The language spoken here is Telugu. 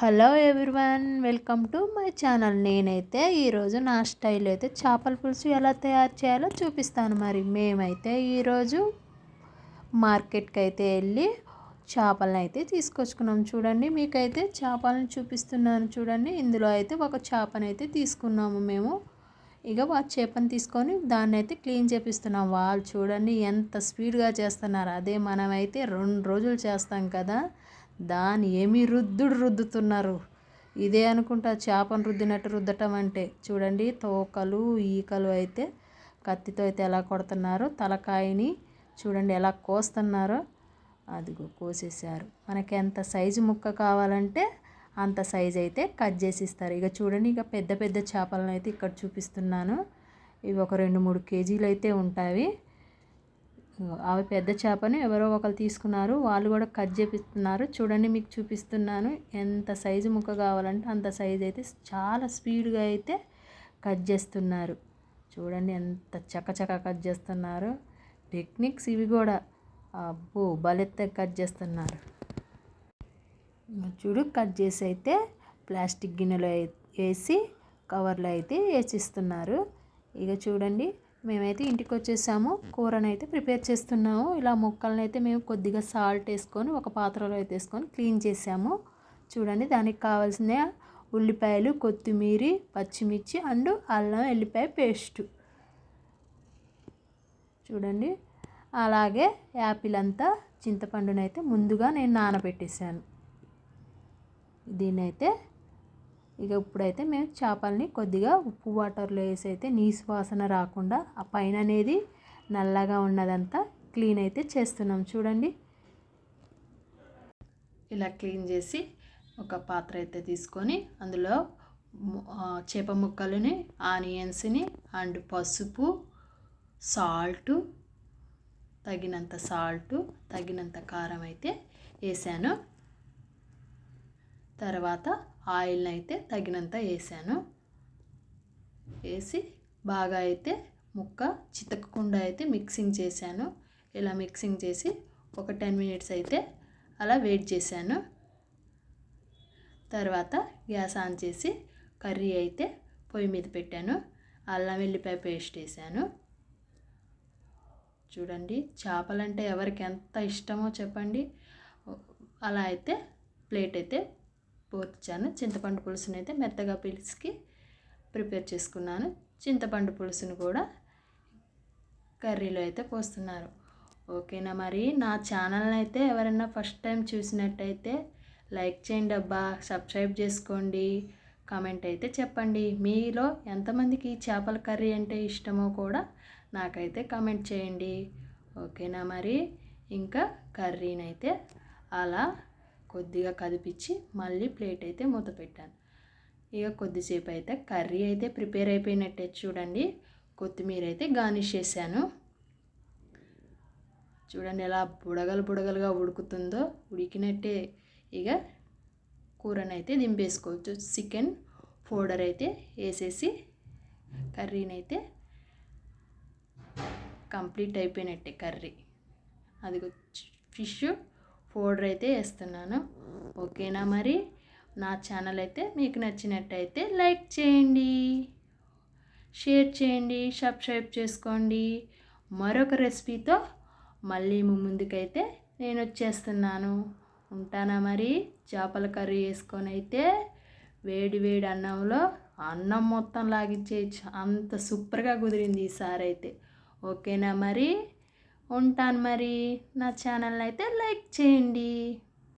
Hello everyone, welcome to my channel. నేనైతే ఈరోజు నా స్టైల్ అయితే చేపల పులుసు ఎలా తయారు చేయాలో చూపిస్తాను. మరి మేమైతే ఈరోజు మార్కెట్కి అయితే వెళ్ళి చేపలను అయితే తీసుకొచ్చుకున్నాం. చూడండి, మీకైతే చేపలను చూపిస్తున్నాను. చూడండి, ఇందులో అయితే ఒక చేపను అయితే తీసుకున్నాము మేము. ఇక ఆ చేపను తీసుకొని దాన్ని అయితే క్లీన్ చేపిస్తున్నాం. వాళ్ళు చూడండి ఎంత స్పీడ్గా చేస్తున్నారు. అదే మనమైతే 2 రోజులు చేస్తాం కదా, దాన్ని ఏమి రుద్దుతున్నారు. ఇదే అనుకుంటా చేపను రుద్దినట్టు రుద్దటం అంటే. చూడండి, తోకలు ఈకలు అయితే కత్తితో అయితే ఎలా కొడుతున్నారో, తలకాయని చూడండి ఎలా కోస్తున్నారో. అదిగో కోసేసారు. మనకి ఎంత సైజు ముక్క కావాలంటే అంత సైజు అయితే కట్ చేసి ఇస్తారు. ఇక చూడండి, ఇక పెద్ద పెద్ద చేపలను అయితే ఇక్కడ చూపిస్తున్నాను. ఇవి ఒక 2-3 కేజీలు అయితే ఉంటాయి. అవి పెద్ద చేపని ఎవరో ఒకరు తీసుకున్నారు, వాళ్ళు కూడా కట్ చేపిస్తున్నారు. చూడండి, మీకు చూపిస్తున్నాను. ఎంత సైజు ముక్క కావాలంటే అంత సైజు అయితే చాలా స్పీడ్గా అయితే కట్ చేస్తున్నారు. చూడండి ఎంత చకచక కట్ చేస్తున్నారు. టెక్నిక్స్ ఇవి కూడా. అబ్బో, బలెత్త కట్ చేస్తున్నారు. చూడు, కట్ చేసి అయితే ప్లాస్టిక్ గిన్నెలో వేసి కవర్లో అయితే వేసిస్తున్నారు. ఇక చూడండి, మేమైతే ఇంటికి వచ్చేసాము. కూరను అయితే ప్రిపేర్ చేస్తున్నాము. ఇలా ముక్కలను అయితే మేము కొద్దిగా సాల్ట్ వేసుకొని ఒక పాత్రలో అయితే వేసుకొని క్లీన్ చేసాము. చూడండి, దానికి కావాల్సిన ఉల్లిపాయలు, కొత్తిమీర, పచ్చిమిర్చి అండ్ అల్లం వెల్లిపాయ పేస్టు. చూడండి, అలాగే యాపిల్ అంతా చింతపండునైతే ముందుగా నేను నానబెట్టేసాను. దీన్నైతే ఇక ఇప్పుడైతే మేము చేపల్ని కొద్దిగా ఉప్పు వాటర్లో వేసి అయితే నీసు వాసన రాకుండా ఆ పైన అనేది నల్లగా ఉన్నదంతా క్లీన్ అయితే చేస్తున్నాం. చూడండి, ఇలా క్లీన్ చేసి ఒక పాత్ర అయితే తీసుకొని అందులో చేప ముక్కలని, ఆనియన్స్ని అండ్ పసుపు, సాల్టు, తగినంత సాల్టు, తగినంత కారం అయితే వేసాను. తర్వాత ఆయిల్ని అయితే తగినంత వేసాను. వేసి బాగా అయితే ముక్క చితకకుండా అయితే మిక్సింగ్ చేశాను. ఇలా మిక్సింగ్ చేసి ఒక 10 మినిట్స్ అయితే అలా వెయిట్ చేశాను. తర్వాత గ్యాస్ ఆన్ చేసి కర్రీ అయితే పొయ్యి మీద పెట్టాను. అల్లం వెల్లిపాయ పేస్ట్ వేసాను. చూడండి, చేపలంటే ఎవరికి ఎంత ఇష్టమో చెప్పండి. అలా అయితే ప్లేట్ అయితే పోర్చాను. చింతపండు పులుసుని అయితే మెత్తగా పిసికి ప్రిపేర్ చేసుకున్నాను. చింతపండు పులుసుని కూడా కర్రీలో అయితే పోస్తున్నారు. ఓకేనా, మరి నా ఛానల్ని అయితే ఎవరైనా ఫస్ట్ టైం చూసినట్టయితే లైక్ చేయండి అబ్బా, సబ్స్క్రైబ్ చేసుకోండి, కామెంట్ అయితే చెప్పండి. మీలో ఎంతమందికి చేపల కర్రీ అంటే ఇష్టమో కూడా నాకైతే కామెంట్ చేయండి. ఓకేనా, మరి ఇంకా కర్రీని అయితే అలా కొద్దిగా కదిపించి మళ్ళీ ప్లేట్ అయితే మూత పెట్టాను. ఇక కొద్దిసేపు అయితే కర్రీ అయితే ప్రిపేర్ అయిపోయినట్టే. చూడండి, కొత్తిమీర అయితే గార్నిష్ చేశాను. చూడండి ఎలా బుడగలుగా ఉడుకుతుందో. ఉడికినట్టే. ఇక కూరని అయితే దింపేసుకోవచ్చు. చికెన్ పౌడర్ అయితే వేసేసి కర్రీని అయితే కంప్లీట్ అయిపోయినట్టే కర్రీ. అది ఫిష్ పౌడర్ అయితే వేస్తున్నాను. ఓకేనా, మరి నా ఛానల్ అయితే మీకు నచ్చినట్టయితే లైక్ చేయండి, షేర్ చేయండి, సబ్స్క్రైబ్ చేసుకోండి. మరొక రెసిపీతో మళ్ళీ ముందుకైతే నేను వచ్చేస్తున్నాను. ఉంటానా మరి. చేపల కర్రీ వేసుకొని అయితే వేడి వేడి అన్నంలో అన్నం మొత్తం లాగించేయచ్చు. అంత సూపర్గా కుదిరింది ఈసారి అయితే. ఓకేనా, మరి ఉంటాను మరి. నా ఛానల్ని అయితే లైక్ చేయండి.